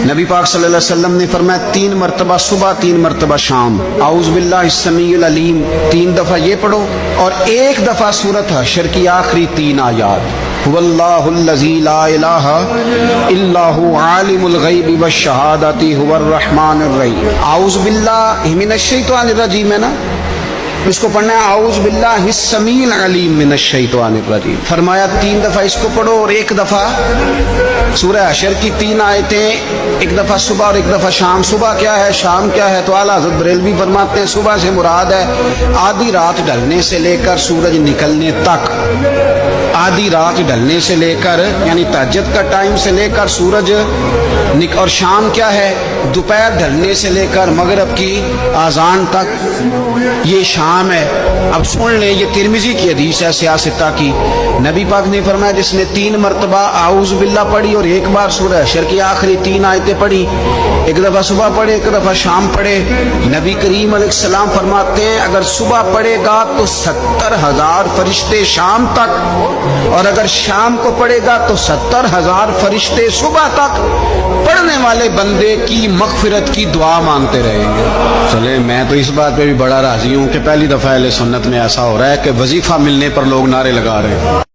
نبی پاک صلی اللہ علیہ وسلم نے فرمایا 3 مرتبہ صبح 3 مرتبہ شام اعوذ باللہ السمیع العلیم 3 دفعہ یہ پڑھو، اور 1 دفعہ سورۃ حشر کی آخری 3 آیات، هو اللہ الذی لا الہ الا هو عالم الغیب والشہادۃ هو الرحمن الرحیم۔ اعوذ باللہ من الشیطان الرجیم ہے نا، اس کو پڑھنا ہے اعوذ باللہ السمیع العلیم من الشیطان الرجیم۔ فرمایا 3 دفعہ اس کو پڑھو اور 1 دفعہ سورہ حشر کی 3 آیتیں، 1 دفعہ صبح اور 1 دفعہ شام۔ صبح کیا ہے، شام کیا ہے؟ تو اعلیٰ حضرت بریلوی فرماتے ہیں صبح سے مراد ہے آدھی رات ڈھلنے سے لے کر سورج نکلنے تک، آدھی رات ڈھلنے سے لے کر یعنی تہجد کا ٹائم سے لے کر سورج اور شام کیا ہے، دوپہر ڈھلنے سے لے کر مغرب کی اذان تک، یہ شام ہے۔ اب سن لیں، یہ ترمذی کی حدیث ہے سیاستہ کی، نبی پاک نے فرمایا جس نے 3 مرتبہ اعوذ باللہ پڑھی اور 1 بار سورہ حشر کی آخری 3 آیتیں پڑھی، 1 دفعہ صبح پڑھے 1 دفعہ شام پڑھے، نبی کریم علیہ السلام فرماتے ہیں اگر صبح پڑھے گا تو 70,000 فرشتے شام تک، اور اگر شام کو پڑھے گا تو 70,000 فرشتے صبح تک پڑھنے والے بندے کی مغفرت کی دعا مانگتے رہیں گے۔ چلے میں تو اس بات پہ بھی بڑا راضی ہوں کہ پہلی دفعہ اہل سنت میں ایسا ہو رہا ہے کہ وظیفہ ملنے پر لوگ نعرے لگا رہے ہیں۔